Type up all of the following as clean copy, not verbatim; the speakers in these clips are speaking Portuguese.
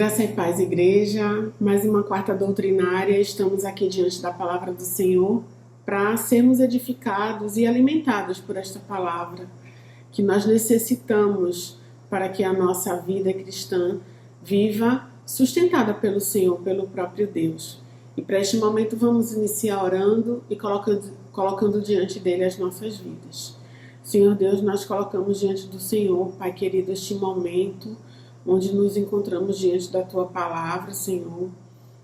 Graça e paz, igreja. Mais uma quarta doutrinária. Estamos aqui diante da palavra do Senhor para sermos edificados e alimentados por esta palavra que nós necessitamos para que a nossa vida cristã viva sustentada pelo Senhor, pelo próprio Deus. E para este momento vamos iniciar orando e colocando diante dele as nossas vidas. Senhor Deus, nós colocamos diante do Senhor, Pai querido, este momento onde nos encontramos diante da Tua palavra, Senhor.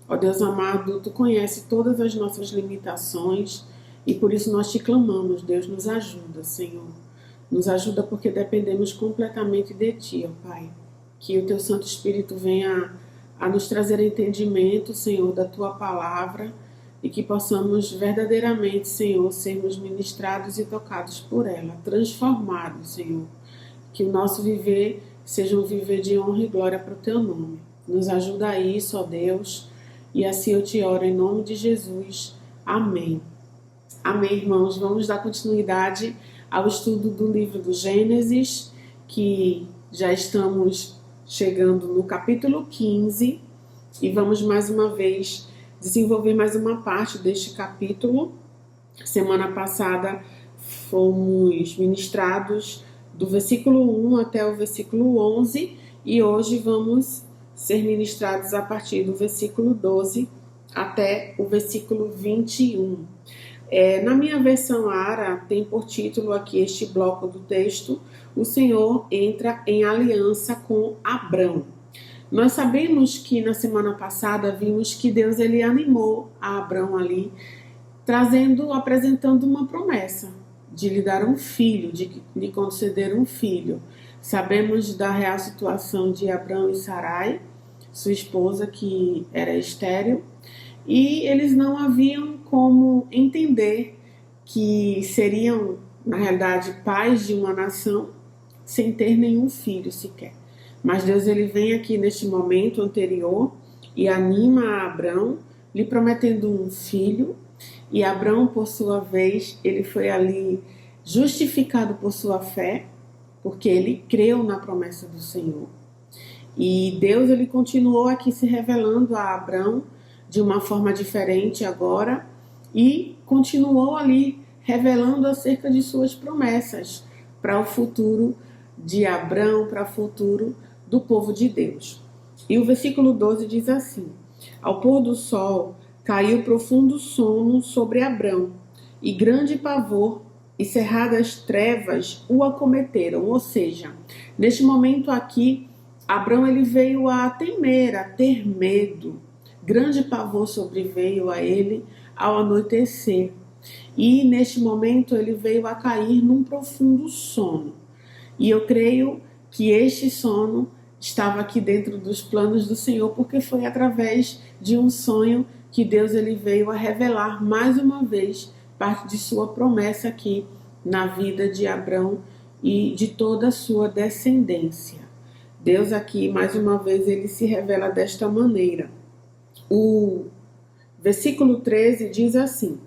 Ó Deus amado, Tu conheces todas as nossas limitações e por isso nós Te clamamos, Deus, nos ajuda, Senhor. Nos ajuda porque dependemos completamente de Ti, ó Pai. Que o Teu Santo Espírito venha a nos trazer entendimento, Senhor, da Tua palavra e que possamos verdadeiramente, Senhor, sermos ministrados e tocados por ela, transformados, Senhor. Que o nosso viver seja um viver de honra e glória para o Teu nome. Nos ajuda a isso, ó Deus, e assim eu te oro em nome de Jesus. Amém. Amém, irmãos. Vamos dar continuidade ao estudo do livro do Gênesis, que já estamos chegando no capítulo 15, e vamos mais uma vez desenvolver mais uma parte deste capítulo. Semana passada fomos ministrados do versículo 1 até o versículo 11, e hoje vamos ser ministrados a partir do versículo 12 até o versículo 21. Na minha versão ARA, tem por título aqui este bloco do texto: o Senhor entra em aliança com Abrão. Nós sabemos que na semana passada vimos que Deus ele animou a Abrão ali, apresentando uma promessa de lhe dar um filho, de lhe conceder um filho. Sabemos da real situação de Abrão e Sarai, sua esposa, que era estéril, e eles não haviam como entender que seriam, na realidade, pais de uma nação sem ter nenhum filho sequer. Mas Deus ele vem aqui neste momento anterior e anima a Abrão, lhe prometendo um filho. E Abrão, por sua vez, ele foi ali justificado por sua fé, porque ele creu na promessa do Senhor. E Deus ele continuou aqui se revelando a Abrão de uma forma diferente agora, e continuou ali revelando acerca de suas promessas para o futuro de Abrão, para o futuro do povo de Deus. E o versículo 12 diz assim: ao pôr do sol caiu profundo sono sobre Abrão, e grande pavor e cerradas trevas o acometeram. Ou seja, neste momento aqui, Abrão ele veio a temer, a ter medo. Grande pavor sobreveio a ele ao anoitecer. E neste momento ele veio a cair num profundo sono. E eu creio que este sono estava aqui dentro dos planos do Senhor, porque foi através de um sonho que Deus ele veio a revelar mais uma vez parte de sua promessa aqui na vida de Abrão e de toda a sua descendência. Deus aqui, mais uma vez, ele se revela desta maneira. O versículo 13 diz assim: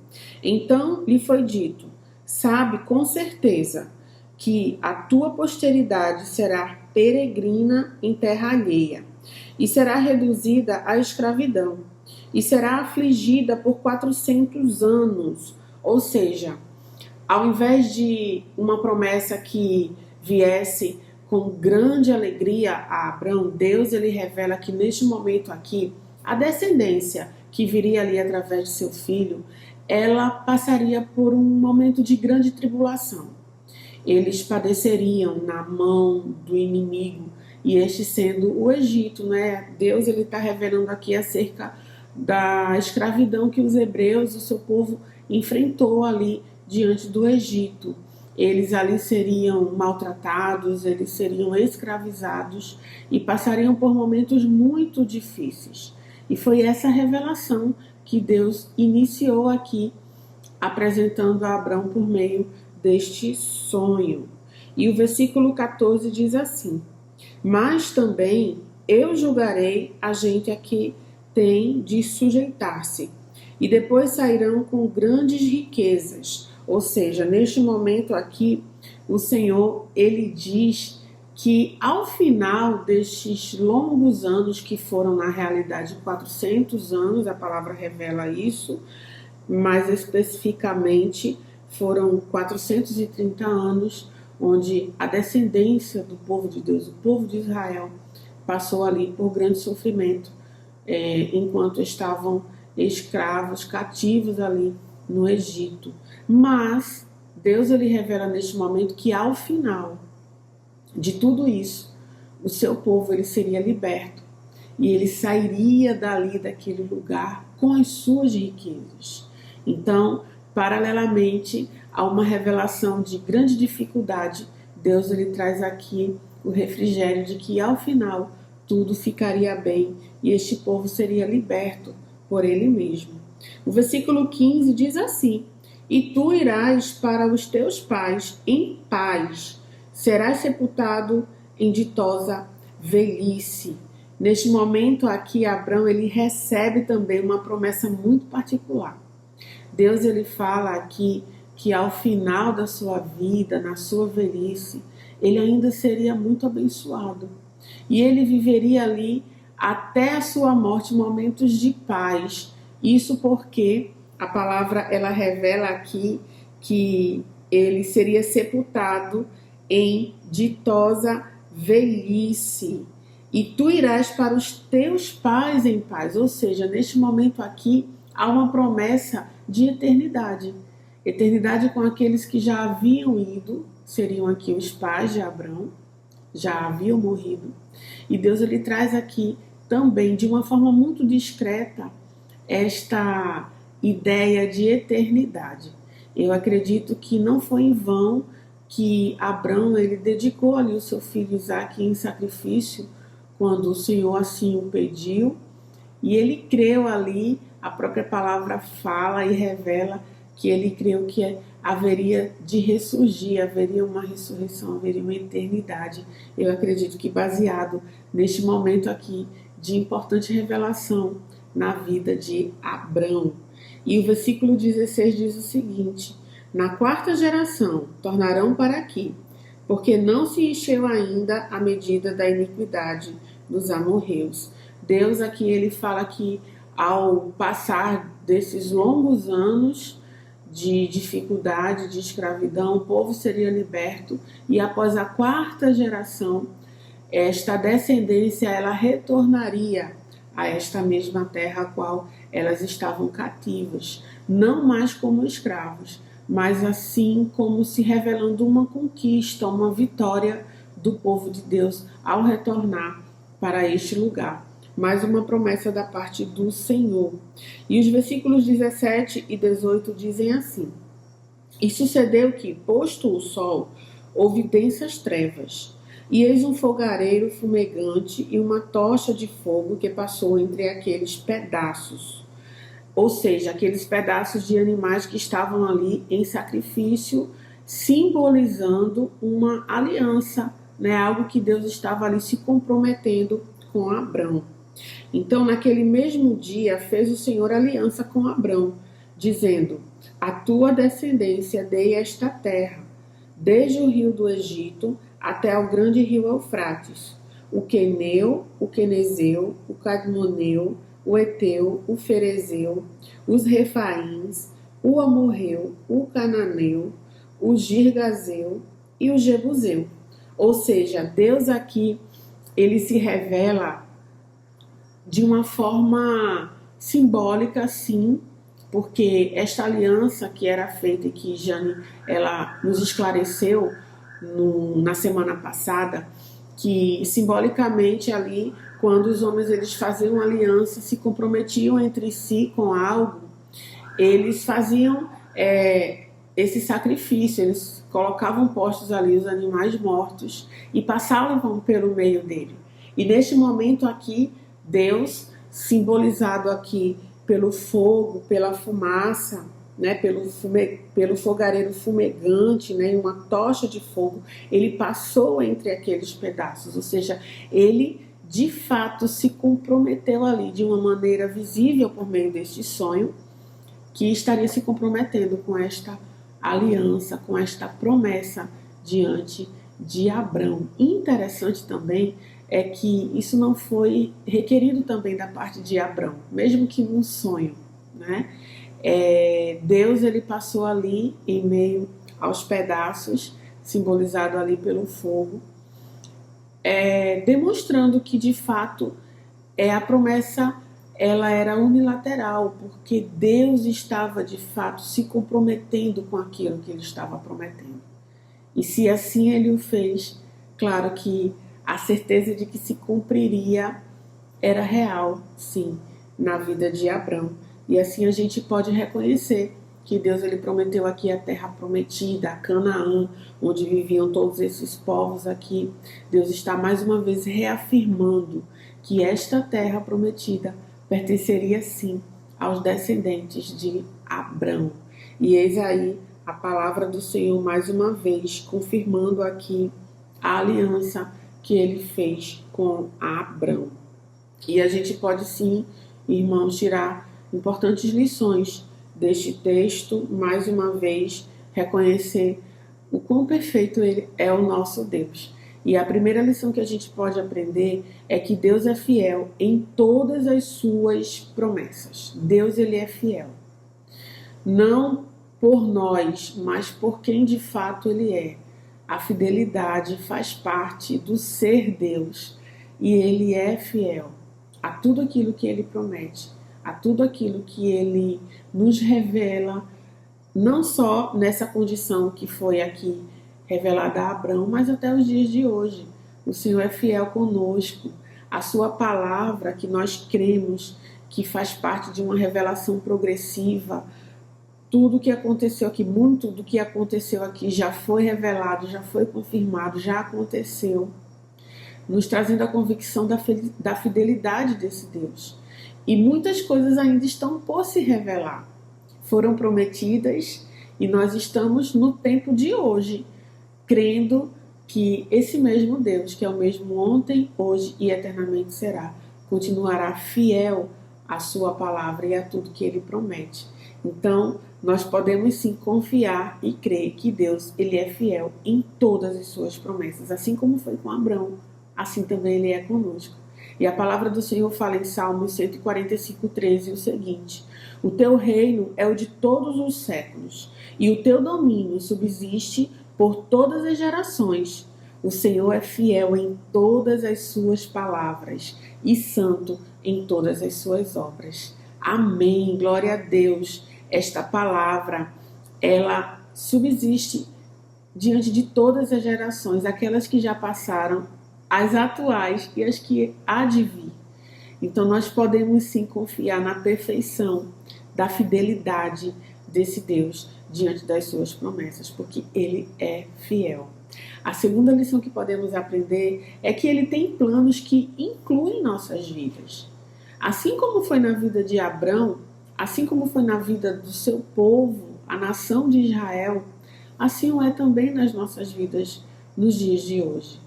então lhe foi dito, sabe com certeza que a tua posteridade será peregrina em terra alheia, e será reduzida à escravidão, e será afligida por 400 anos. Ou seja, ao invés de uma promessa que viesse com grande alegria a Abrão, Deus ele revela que neste momento aqui, a descendência que viria ali através de seu filho, ela passaria por um momento de grande tribulação. Eles padeceriam na mão do inimigo, e este sendo o Egito, né? Deus ele está revelando aqui acerca da escravidão que os hebreus, o seu povo, enfrentou ali diante do Egito. Eles ali seriam maltratados, eles seriam escravizados e passariam por momentos muito difíceis. E foi essa revelação que Deus iniciou aqui, apresentando a Abrão por meio deste sonho. E o versículo 14 diz assim: mas também eu julgarei a gente a que tem de sujeitar-se, e depois sairão com grandes riquezas. Ou seja, neste momento aqui, o Senhor, ele diz que ao final destes longos anos, que foram na realidade 400 anos, a palavra revela isso, mais especificamente foram 430 anos, onde a descendência do povo de Deus, o povo de Israel, passou ali por grande sofrimento, enquanto estavam escravos, cativos ali no Egito. Mas Deus ele revela neste momento que ao final de tudo isso, o seu povo ele seria liberto e ele sairia dali daquele lugar com as suas riquezas. Então, paralelamente a uma revelação de grande dificuldade, Deus ele traz aqui o refrigério de que ao final tudo ficaria bem e este povo seria liberto por ele mesmo. O versículo 15 diz assim: e tu irás para os teus pais em paz, serás sepultado em ditosa velhice. Neste momento aqui, Abrão ele recebe também uma promessa muito particular. Deus ele fala aqui que ao final da sua vida, na sua velhice, ele ainda seria muito abençoado. E ele viveria ali até a sua morte momentos de paz. Isso porque a palavra ela revela aqui que ele seria sepultado em ditosa velhice. E tu irás para os teus pais em paz. Ou seja, neste momento aqui há uma promessa de eternidade. Eternidade com aqueles que já haviam ido, seriam aqui os pais de Abrão, já haviam morrido. E Deus ele traz aqui também, de uma forma muito discreta, esta ideia de eternidade. Eu acredito que não foi em vão que Abrão ele dedicou ali o seu filho Isaque em sacrifício, quando o Senhor assim o pediu, e ele creu ali, a própria palavra fala e revela que ele creu que haveria de ressurgir, haveria uma ressurreição, haveria uma eternidade. Eu acredito que baseado neste momento aqui de importante revelação na vida de Abrão. E o versículo 16 diz o seguinte: na quarta geração tornarão para aqui, porque não se encheu ainda a medida da iniquidade dos amorreus. Deus aqui ele fala que ao passar desses longos anos de dificuldade, de escravidão, o povo seria liberto e após a quarta geração, esta descendência ela retornaria a esta mesma terra a qual elas estavam cativas, não mais como escravos, mas assim como se revelando uma conquista, uma vitória do povo de Deus ao retornar para este lugar. Mais uma promessa da parte do Senhor. E os versículos 17 e 18 dizem assim: e sucedeu que, posto o sol, houve densas trevas, e eis um fogareiro fumegante e uma tocha de fogo que passou entre aqueles pedaços. Ou seja, aqueles pedaços de animais que estavam ali em sacrifício, simbolizando uma aliança, né? Algo que Deus estava ali se comprometendo com Abrão. Então, naquele mesmo dia, fez o Senhor aliança com Abrão, dizendo: a tua descendência dei esta terra, desde o rio do Egito até ao grande rio Eufrates, o Queneu, o Quenezeu, o Cadmoneu, o Eteu, o Ferezeu, os Refaíns, o Amorreu, o Cananeu, o Girgazeu e o Jebuseu. Ou seja, Deus aqui, ele se revela de uma forma simbólica, sim, porque esta aliança que era feita e que Jane ela nos esclareceu na semana passada, que simbolicamente ali, quando os homens eles faziam aliança, se comprometiam entre si com algo, eles faziam esse sacrifício, eles colocavam postos ali os animais mortos e passavam pelo meio dele. E neste momento aqui, Deus, simbolizado aqui pelo fogo, pela fumaça, né, pelo fogareiro fumegante, né, uma tocha de fogo, ele passou entre aqueles pedaços, ou seja, ele de fato se comprometeu ali de uma maneira visível por meio deste sonho, que estaria se comprometendo com esta aliança, com esta promessa diante de Abrão. Interessante também é que isso não foi requerido também da parte de Abrão, mesmo que num sonho, né? Deus ele passou ali em meio aos pedaços, simbolizado ali pelo fogo, demonstrando que de fato a promessa ela era unilateral, porque Deus estava de fato se comprometendo com aquilo que ele estava prometendo. E se assim ele o fez, claro que a certeza de que se cumpriria era real, sim, na vida de Abrão. E assim a gente pode reconhecer que Deus ele prometeu aqui a terra prometida, a Canaã, onde viviam todos esses povos aqui. Deus está mais uma vez reafirmando que esta terra prometida pertenceria sim aos descendentes de Abrão. E eis aí a palavra do Senhor mais uma vez confirmando aqui a aliança que ele fez com Abrão. E a gente pode sim, irmãos, tirar importantes lições deste texto, mais uma vez reconhecer o quão perfeito ele é o nosso Deus. E a primeira lição que a gente pode aprender é que Deus é fiel em todas as suas promessas. Deus ele é fiel. Não por nós, mas por quem de fato ele é. A fidelidade faz parte do ser Deus e ele é fiel a tudo aquilo que ele promete, a tudo aquilo que ele nos revela, não só nessa condição que foi aqui revelada a Abrão, mas até os dias de hoje. O Senhor é fiel conosco. A sua palavra que nós cremos, que faz parte de uma revelação progressiva, tudo que aconteceu aqui, muito do que aconteceu aqui já foi revelado, já foi confirmado, já aconteceu, nos trazendo a convicção da fidelidade desse Deus. E muitas coisas ainda estão por se revelar. Foram prometidas e nós estamos no tempo de hoje, crendo que esse mesmo Deus, que é o mesmo ontem, hoje e eternamente será, continuará fiel à sua palavra e a tudo que ele promete. Então, nós podemos sim confiar e crer que Deus ele é fiel em todas as suas promessas, assim como foi com Abrão, assim também ele é conosco. E a palavra do Senhor fala em Salmos 145:13 o seguinte: o teu reino é o de todos os séculos, e o teu domínio subsiste por todas as gerações. O Senhor é fiel em todas as suas palavras e santo em todas as suas obras. Amém, glória a Deus. Esta palavra, ela subsiste diante de todas as gerações, aquelas que já passaram, as atuais e as que há de vir. Então nós podemos sim confiar na perfeição da fidelidade desse Deus diante das suas promessas, porque ele é fiel. A segunda lição que podemos aprender é que ele tem planos que incluem nossas vidas. Assim como foi na vida de Abrão, assim como foi na vida do seu povo, a nação de Israel, assim é também nas nossas vidas nos dias de hoje.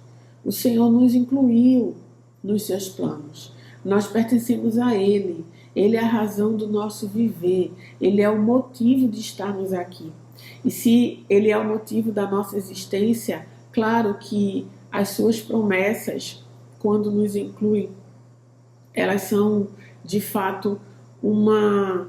O Senhor nos incluiu nos seus planos. Nós pertencemos a Ele. Ele é a razão do nosso viver. Ele é o motivo de estarmos aqui. E se Ele é o motivo da nossa existência, claro que as suas promessas, quando nos incluem, elas são de fato uma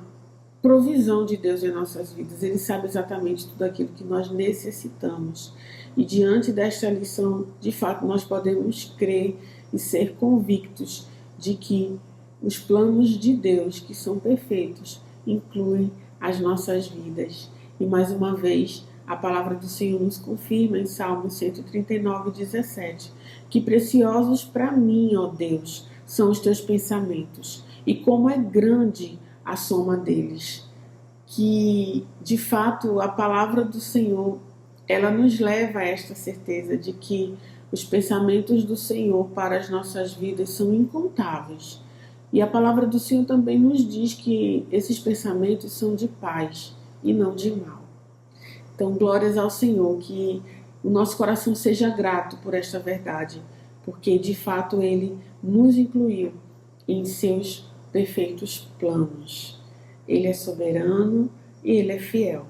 provisão de Deus em nossas vidas. Ele sabe exatamente tudo aquilo que nós necessitamos. E diante desta lição, de fato, nós podemos crer e ser convictos de que os planos de Deus, que são perfeitos, incluem as nossas vidas. E mais uma vez, a palavra do Senhor nos confirma em Salmo 139:17, que preciosos para mim, ó Deus, são os teus pensamentos, e como é grande a soma deles. Que, de fato, a palavra do Senhor, ela nos leva a esta certeza de que os pensamentos do Senhor para as nossas vidas são incontáveis. E a palavra do Senhor também nos diz que esses pensamentos são de paz e não de mal. Então, glórias ao Senhor, que o nosso coração seja grato por esta verdade, porque de fato Ele nos incluiu em seus perfeitos planos. Ele é soberano e Ele é fiel.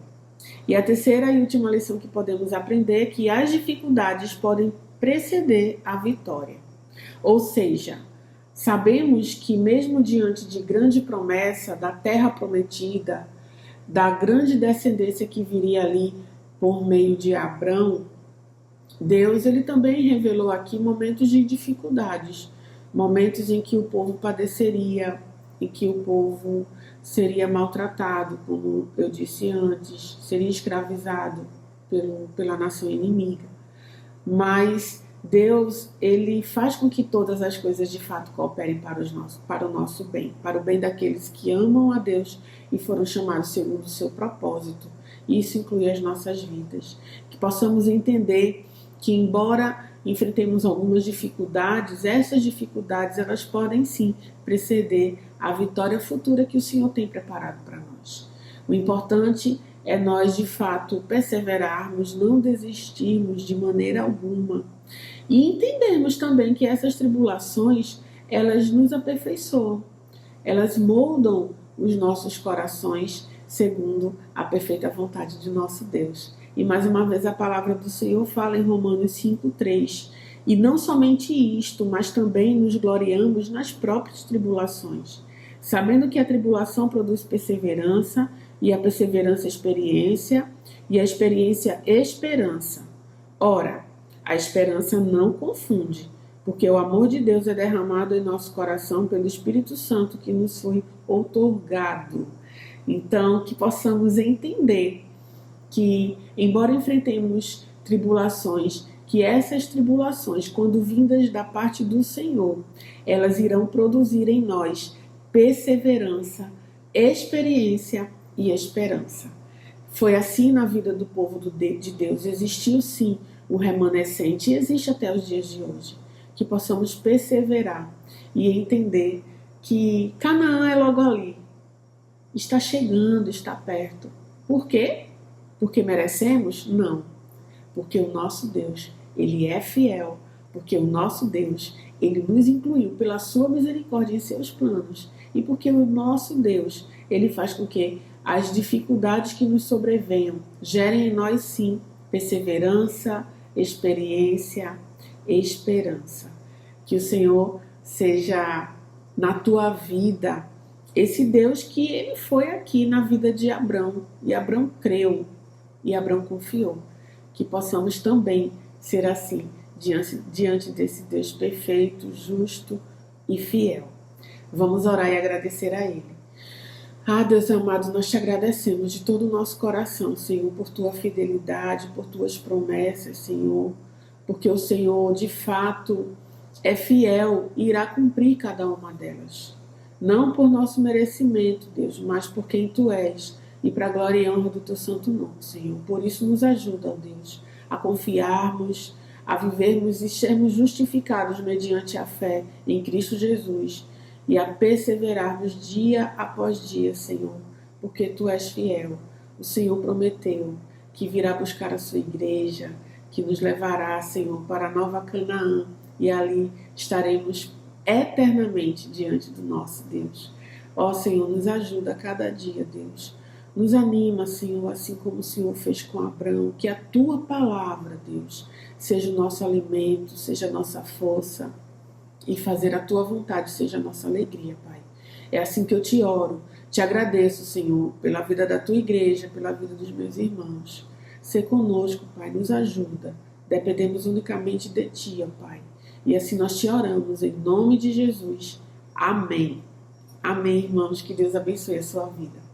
E a terceira e última lição que podemos aprender é que as dificuldades podem preceder a vitória. Ou seja, sabemos que mesmo diante de grande promessa da terra prometida, da grande descendência que viria ali por meio de Abrão, Deus ele também revelou aqui momentos de dificuldades, momentos em que o povo padeceria, em que o povo seria maltratado, como eu disse antes, seria escravizado pela nação inimiga. Mas Deus, ele faz com que todas as coisas de fato cooperem para o nosso bem, para o bem daqueles que amam a Deus e foram chamados segundo o seu propósito. Isso inclui as nossas vidas. Que possamos entender que, embora enfrentemos algumas dificuldades, essas dificuldades elas podem sim preceder a vitória futura que o Senhor tem preparado para nós. O importante é nós de fato perseverarmos, não desistirmos de maneira alguma e entendermos também que essas tribulações elas nos aperfeiçoam, elas moldam os nossos corações segundo a perfeita vontade de nosso Deus. E mais uma vez a palavra do Senhor fala em Romanos 5:3. E não somente isto, mas também nos gloriamos nas próprias tribulações, sabendo que a tribulação produz perseverança, e a perseverança experiência, e a experiência esperança. Ora, a esperança não confunde, porque o amor de Deus é derramado em nosso coração pelo Espírito Santo que nos foi outorgado. Então, que possamos entender que, embora enfrentemos tribulações, que essas tribulações, quando vindas da parte do Senhor, elas irão produzir em nós perseverança, experiência e esperança. Foi assim na vida do povo de Deus. Existiu sim o remanescente e existe até os dias de hoje. Que possamos perseverar e entender que Canaã é logo ali. Está chegando, está perto. Por quê? Porque merecemos? Não. Porque o nosso Deus, ele é fiel. Porque o nosso Deus, ele nos incluiu pela sua misericórdia em seus planos. E porque o nosso Deus, ele faz com que as dificuldades que nos sobrevenham gerem em nós, sim, perseverança, experiência, esperança. Que o Senhor seja na tua vida esse Deus que ele foi aqui na vida de Abrão. E Abrão creu. E Abrão confiou. Que possamos também ser assim, diante desse Deus perfeito, justo e fiel. Vamos orar e agradecer a Ele. Ah, Deus amado, nós te agradecemos de todo o nosso coração, Senhor, por tua fidelidade, por tuas promessas, Senhor, porque o Senhor, de fato, é fiel e irá cumprir cada uma delas. Não por nosso merecimento, Deus, mas por quem tu és e para a glória e honra do teu santo nome, Senhor. Por isso nos ajuda, ó Deus, a confiarmos, a vivermos e sermos justificados mediante a fé em Cristo Jesus e a perseverarmos dia após dia, Senhor, porque tu és fiel. O Senhor prometeu que virá buscar a sua igreja, que nos levará, Senhor, para a nova Canaã e ali estaremos eternamente diante do nosso Deus. Ó Senhor, nos ajuda a cada dia, Deus. Nos anima, Senhor, assim como o Senhor fez com Abraão, que a tua palavra, Deus, seja o nosso alimento, seja a nossa força, e fazer a tua vontade seja a nossa alegria, Pai. É assim que eu te oro, te agradeço, Senhor, pela vida da tua igreja, pela vida dos meus irmãos. Sê conosco, Pai, nos ajuda. Dependemos unicamente de ti, ó Pai. E assim nós te oramos, em nome de Jesus. Amém. Amém, irmãos. Que Deus abençoe a sua vida.